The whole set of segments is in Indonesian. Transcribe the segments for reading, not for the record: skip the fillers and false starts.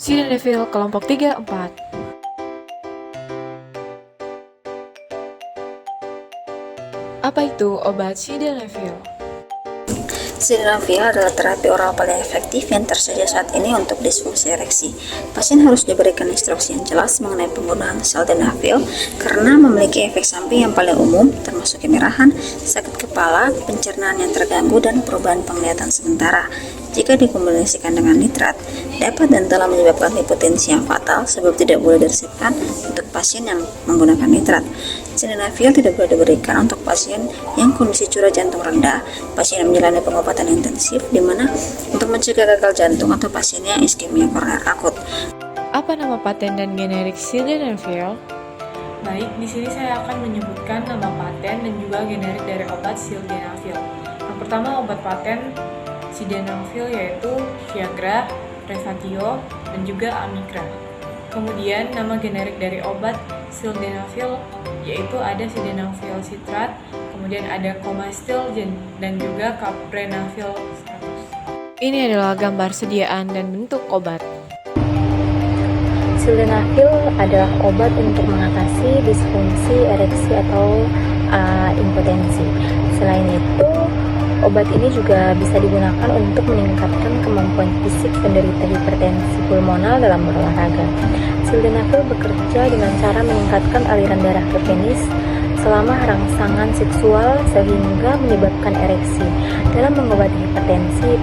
Sildenafil kelompok 3-4. Apa itu obat sildenafil? Sildenafil adalah terapi oral paling efektif yang tersedia saat ini untuk disfungsi ereksi. Pasien harus diberikan instruksi yang jelas mengenai penggunaan sildenafil karena memiliki efek samping yang paling umum, termasuk kemerahan, sakit kepala, pencernaan yang terganggu, dan perubahan penglihatan sementara. Jika dikombinasikan dengan nitrat, dapat dan telah menyebabkan hipotensi yang fatal sebab tidak boleh diresepkan untuk pasien yang menggunakan nitrat. Sildenafil tidak boleh diberikan untuk pasien yang kondisi curah jantung rendah, pasien yang menjalani pengobatan intensif, di mana untuk mencegah gagal jantung atau pasien yang iskemia koroner akut. Apa nama paten dan generik sildenafil? Baik, di sini saya akan menyebutkan nama paten dan juga generik dari obat sildenafil. Yang pertama, obat paten sildenafil yaitu Viagra, Revatio, dan juga Amigra. Kemudian nama generik dari obat sildenafil yaitu ada sildenafil citrat, kemudian ada Comastil dan juga Caprenafil 100. Ini adalah gambar sediaan dan bentuk obat. Sildenafil adalah obat untuk mengatasi disfungsi ereksi atau impotensi. Selain itu, obat ini juga bisa digunakan untuk meningkatkan kemampuan fisik penderita hipertensi pulmonal dalam berolahraga. Sildenafil bekerja dengan cara meningkatkan aliran darah ke penis selama rangsangan seksual sehingga menyebabkan ereksi. Dalam mengobati hipertensi,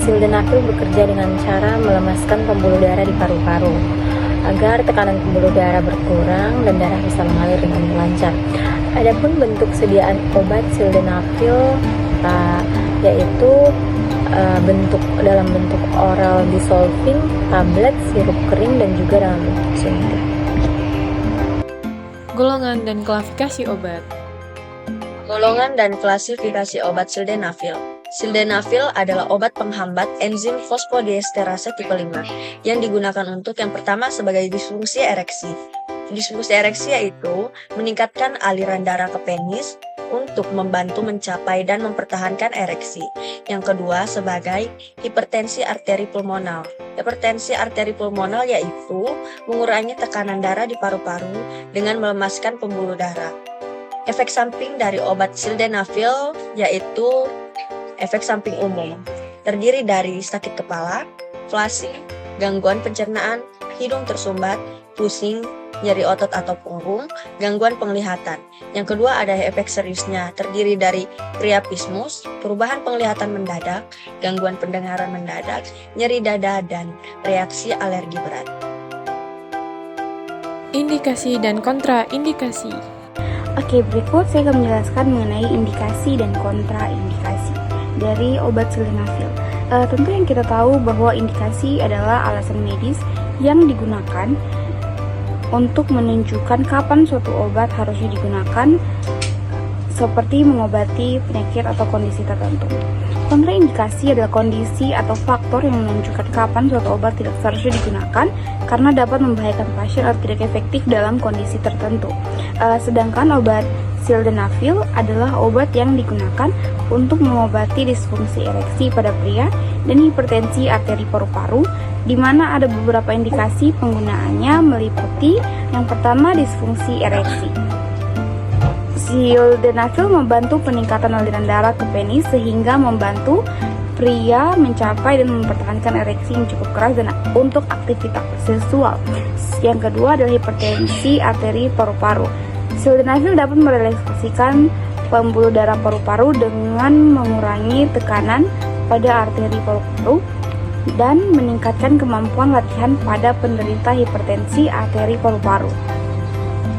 sildenafil bekerja dengan cara melemaskan pembuluh darah di paru-paru agar tekanan pembuluh darah berkurang dan darah bisa mengalir dengan lancar. Adapun bentuk sediaan obat sildenafil yaitu dalam bentuk oral dissolving, tablet, sirup kering, dan juga dalam bentuk suntik. Golongan dan klasifikasi obat. Golongan dan klasifikasi obat sildenafil. Sildenafil adalah obat penghambat enzim fosfodiesterase tipe 5 yang digunakan untuk yang pertama sebagai disfungsi ereksi. Disfungsi ereksi yaitu meningkatkan aliran darah ke penis untuk membantu mencapai dan mempertahankan ereksi. Yang kedua sebagai hipertensi arteri pulmonal. Hipertensi arteri pulmonal yaitu mengurangi tekanan darah di paru-paru dengan melemaskan pembuluh darah. Efek samping dari obat sildenafil yaitu efek samping umum, terdiri dari sakit kepala, flushing, gangguan pencernaan, hidung tersumbat, pusing, nyeri otot atau punggung, gangguan penglihatan. Yang kedua ada efek seriusnya, terdiri dari priapismus, perubahan penglihatan mendadak, gangguan pendengaran mendadak, nyeri dada, dan reaksi alergi berat. Indikasi dan kontraindikasi. Oke, berikut saya akan menjelaskan mengenai indikasi dan kontraindikasi dari obat sildenafil. Tentu yang kita tahu bahwa indikasi adalah alasan medis yang digunakan untuk menunjukkan kapan suatu obat harusnya digunakan, seperti mengobati penyakit atau kondisi tertentu. Kontraindikasi adalah kondisi atau faktor yang menunjukkan kapan suatu obat tidak seharusnya digunakan karena dapat membahayakan pasien atau tidak efektif dalam kondisi tertentu. Sedangkan obat sildenafil adalah obat yang digunakan untuk mengobati disfungsi ereksi pada pria dan hipertensi arteri paru-paru, di mana ada beberapa indikasi penggunaannya meliputi yang pertama disfungsi ereksi. Sildenafil membantu peningkatan aliran darah ke penis sehingga membantu pria mencapai dan mempertahankan ereksi yang cukup keras dan untuk aktivitas seksual. Yang kedua adalah hipertensi arteri paru-paru. Sildenafil dapat merelaksasikan pembuluh darah paru-paru dengan mengurangi tekanan pada arteri paru-paru dan meningkatkan kemampuan latihan pada penderita hipertensi arteri paru-paru.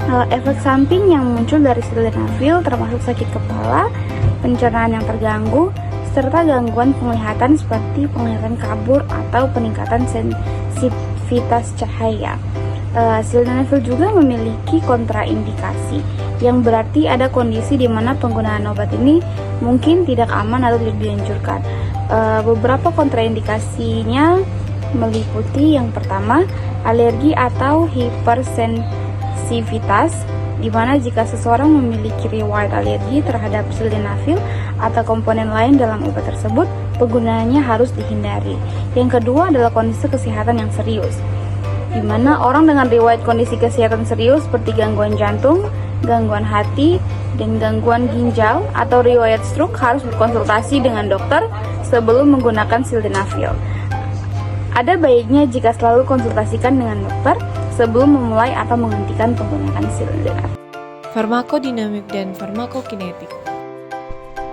Efek samping yang muncul dari sildenafil termasuk sakit kepala, pencernaan yang terganggu, serta gangguan penglihatan seperti penglihatan kabur atau peningkatan sensitivitas cahaya. Sildenafil juga memiliki kontraindikasi, yang berarti ada kondisi di mana penggunaan obat ini mungkin tidak aman atau tidak dianjurkan. Beberapa kontraindikasinya meliputi yang pertama, alergi atau hipersensitivitas, di mana jika seseorang memiliki riwayat alergi terhadap sildenafil atau komponen lain dalam obat tersebut, penggunaannya harus dihindari. Yang kedua adalah kondisi kesehatan yang serius, di mana orang dengan riwayat kondisi kesehatan serius seperti gangguan jantung, gangguan hati, dan gangguan ginjal atau riwayat stroke harus berkonsultasi dengan dokter sebelum menggunakan sildenafil. Ada baiknya jika selalu konsultasikan dengan dokter sebelum memulai atau menghentikan penggunaan sildenafil. Farmakodinamik dan farmakokinetik.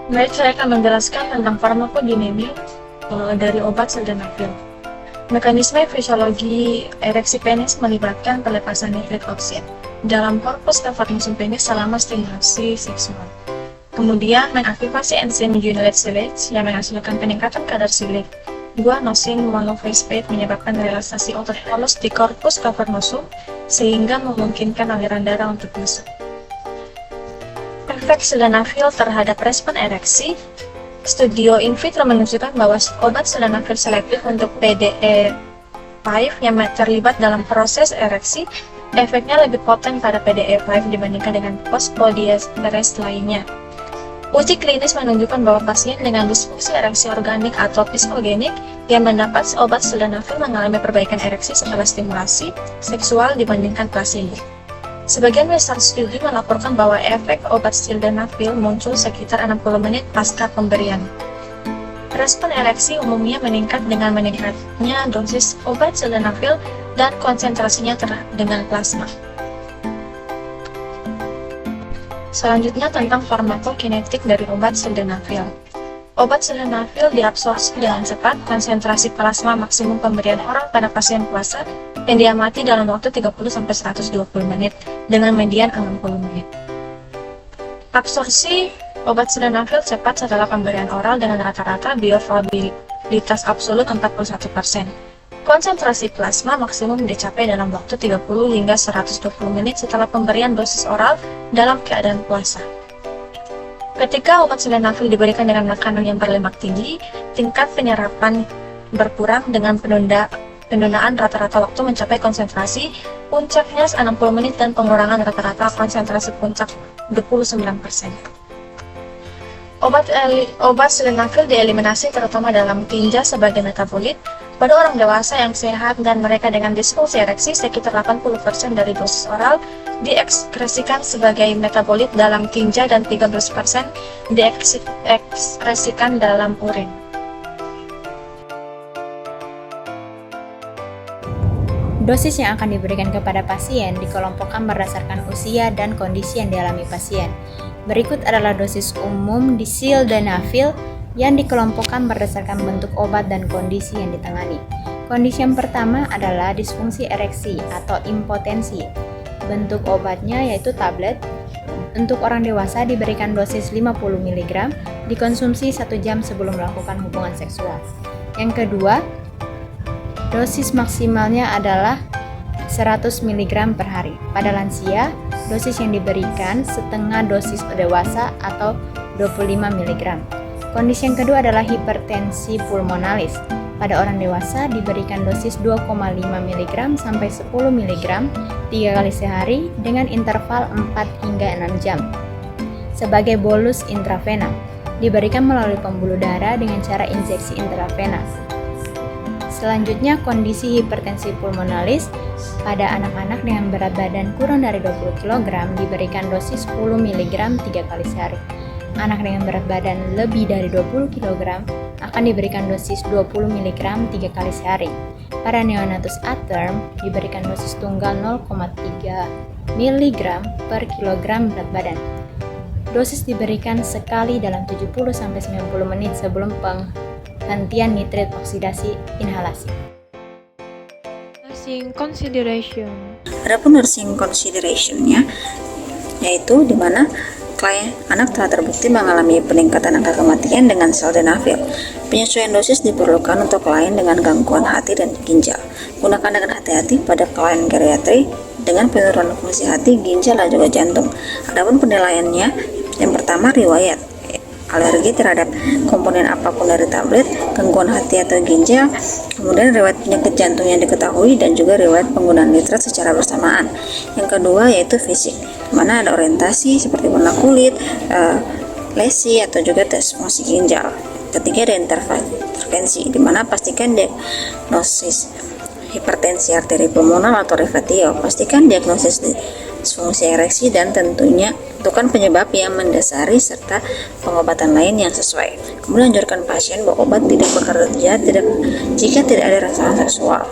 Baik, saya akan menjelaskan tentang farmakodinamik dari obat sildenafil. Mekanisme fisiologi ereksi penis melibatkan pelepasan nitroksin dalam korpus cavernosum penis selama stimulasi seksual. Kemudian mengaktifasi enzim granulate silase yang menghasilkan peningkatan kadar silik. Guanosin monofosfat menyebabkan relaksasi otot halus di korpus cavernosum sehingga memungkinkan aliran darah untuk masuk. Efek sildenafil terhadap respon ereksi. Studi in vitro menunjukkan bahwa obat sildenafil selektif untuk PDE5 yang terlibat dalam proses ereksi, efeknya lebih poten pada PDE5 dibandingkan dengan fosfodiesterase lainnya. Uji klinis menunjukkan bahwa pasien dengan disfungsi ereksi organik atau psikogenik yang mendapat obat sildenafil mengalami perbaikan ereksi setelah stimulasi seksual dibandingkan placebo. Sebagian besar studi melaporkan bahwa efek obat sildenafil muncul sekitar 60 menit pasca pemberian. Respon ereksi umumnya meningkat dengan meningkatnya dosis obat sildenafil dan konsentrasinya dengan plasma. Selanjutnya tentang farmakokinetik dari obat sildenafil. Obat sildenafil diabsorpsi dengan cepat, konsentrasi plasma maksimum pemberian oral pada pasien puasa yang diamati dalam waktu 30-120 menit dengan median 60 menit. Absorpsi obat sildenafil cepat setelah pemberian oral dengan rata-rata bioavailabilitas absolut 41%. Konsentrasi plasma maksimum dicapai dalam waktu 30 hingga 120 menit setelah pemberian dosis oral dalam keadaan puasa. Ketika obat sildenafil diberikan dengan makanan yang berlemak tinggi, tingkat penyerapan berkurang dengan penundaan rata-rata waktu mencapai konsentrasi puncaknya 60 menit dan pengurangan rata-rata konsentrasi puncak 29%. Obat sildenafil dieliminasi terutama dalam tinja sebagai metabolit. Pada orang dewasa yang sehat dan mereka dengan disfungsi ereksi, sekitar 80% dari dosis oral diekskresikan sebagai metabolit dalam tinja dan 13% diekskresikan dalam urin. Dosis yang akan diberikan kepada pasien dikelompokkan berdasarkan usia dan kondisi yang dialami pasien. Berikut adalah dosis umum di sildenafil yang dikelompokkan berdasarkan bentuk obat dan kondisi yang ditangani. Kondisi yang pertama adalah disfungsi ereksi atau impotensi. Bentuk obatnya yaitu tablet. Untuk orang dewasa diberikan dosis 50 mg, dikonsumsi 1 jam sebelum melakukan hubungan seksual. Yang kedua, dosis maksimalnya adalah 100 mg per hari. Pada lansia, dosis yang diberikan setengah dosis dewasa atau 25 mg. Kondisi yang kedua adalah hipertensi pulmonalis. Pada orang dewasa diberikan dosis 2,5 mg sampai 10 mg 3 kali sehari dengan interval 4 hingga 6 jam. Sebagai bolus intravena, diberikan melalui pembuluh darah dengan cara injeksi intravena. Selanjutnya, kondisi hipertensi pulmonalis pada anak-anak dengan berat badan kurang dari 20 kg diberikan dosis 10 mg 3 kali sehari. Anak dengan berat badan lebih dari 20 kg akan diberikan dosis 20 mg 3 kali sehari. Para neonatus A-term diberikan dosis tunggal 0,3 mg per kilogram berat badan. Dosis diberikan sekali dalam 70-90 menit sebelum penghentian nitrit oksidasi inhalasi. Nursing consideration. Adapun nursing consideration-nya yaitu di mana anak telah terbukti mengalami peningkatan angka kematian dengan sildenafil. Penyesuaian dosis diperlukan untuk klien dengan gangguan hati dan ginjal. Gunakan dengan hati-hati pada klien geriatri dengan penurunan fungsi hati, ginjal, dan juga jantung. Adapun penilaiannya, yang pertama riwayat alergi terhadap komponen apapun dari tablet, gangguan hati atau ginjal, kemudian riwayat penyakit jantung yang diketahui, dan juga riwayat penggunaan nitrat secara bersamaan. Yang kedua yaitu fisik, mana ada orientasi seperti warna kulit, lesi atau juga tes fungsi ginjal. Ketiga, ada intervensi, di mana pastikan diagnosis hipertensi arteri pulmonar atau revatio. Pastikan diagnosis disfungsi ereksi dan tentunya tentukan penyebab yang mendasari serta pengobatan lain yang sesuai. Kemudian anjurkan pasien bahwa obat tidak bekerja jika tidak ada rasa seksual.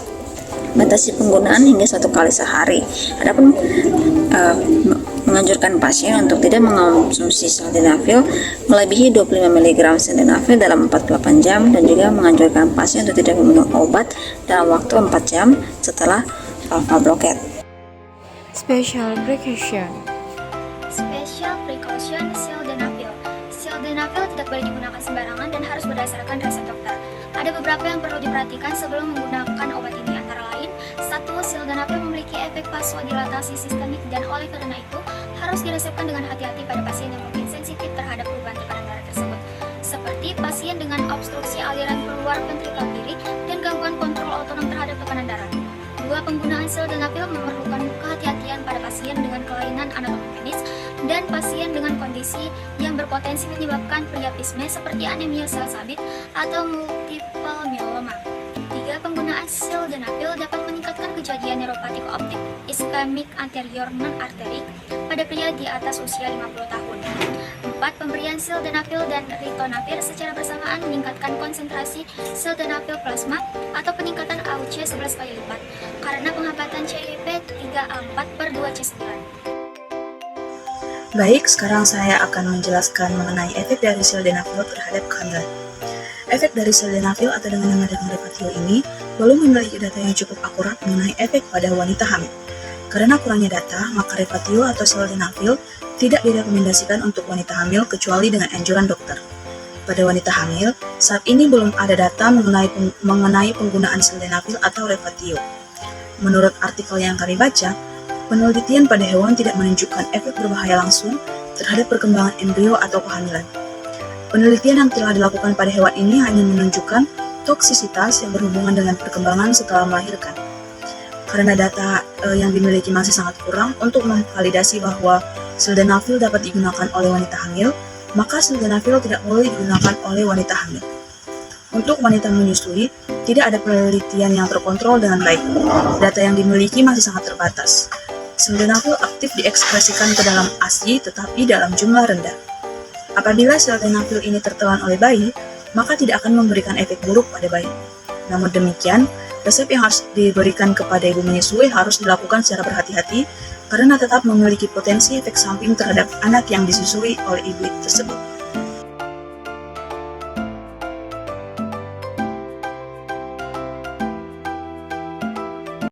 Batasi penggunaan hingga 1 kali sehari. Adapun menganjurkan pasien untuk tidak mengonsumsi sildenafil melebihi 25 mg sildenafil dalam 48 jam dan juga menganjurkan pasien untuk tidak meminum obat dalam waktu 4 jam setelah alpha blockade. Special precaution. Special precaution sildenafil. Sildenafil tidak boleh digunakan sembarangan dan harus berdasarkan resep dokter. Ada beberapa yang perlu diperhatikan sebelum menggunakan obat ini, antara lain 1. Sildenafil memiliki efek vasodilatasi sistemik dan oleh karena itu harus diresepkan dengan hati-hati pada pasien yang mungkin sensitif terhadap perubahan tekanan darah tersebut, seperti pasien dengan obstruksi aliran keluar ventrikel kiri dan gangguan kontrol otonom terhadap tekanan darah. 2. Penggunaan sildenafil memerlukan kehati-hatian pada pasien dengan kelainan anatomi penis dan pasien dengan kondisi yang berpotensi menyebabkan priapisme seperti anemia sel sabit atau multiple myeloma. 3. Penggunaan sildenafil dapat meningkatkan kejadian neuropatik optik iskemik anterior non-arterik pada pria di atas usia 50 tahun. 4. Pemberian sildenafil dan ritonavir secara bersamaan meningkatkan konsentrasi sildenafil plasma atau peningkatan AUC 11 kali lipat karena penghambatan CYP 3A4/2C9. Baik, sekarang saya akan menjelaskan mengenai efek dari sildenafil terhadap kehamilan. Efek dari sildenafil atau dengan nama revatio ini belum memiliki data yang cukup akurat mengenai efek pada wanita hamil. Karena kurangnya data, maka revatio atau sildenafil tidak direkomendasikan untuk wanita hamil kecuali dengan anjuran dokter. Pada wanita hamil, saat ini belum ada data mengenai penggunaan sildenafil atau revatio. Menurut artikel yang kami baca, penelitian pada hewan tidak menunjukkan efek berbahaya langsung terhadap perkembangan embrio atau kehamilan. Penelitian yang telah dilakukan pada hewan ini hanya menunjukkan toksisitas yang berhubungan dengan perkembangan setelah melahirkan. Karena data yang dimiliki masih sangat kurang untuk memvalidasi bahwa sildenafil dapat digunakan oleh wanita hamil, maka sildenafil tidak boleh digunakan oleh wanita hamil. Untuk wanita menyusui, tidak ada penelitian yang terkontrol dengan baik. Data yang dimiliki masih sangat terbatas. Sildenafil aktif diekspresikan ke dalam ASI tetapi dalam jumlah rendah. Apabila sildenafil ini tertelan oleh bayi, maka tidak akan memberikan efek buruk pada bayi. Namun demikian, resep yang harus diberikan kepada ibu menyusui harus dilakukan secara berhati-hati karena tetap memiliki potensi efek samping terhadap anak yang disusui oleh ibu tersebut.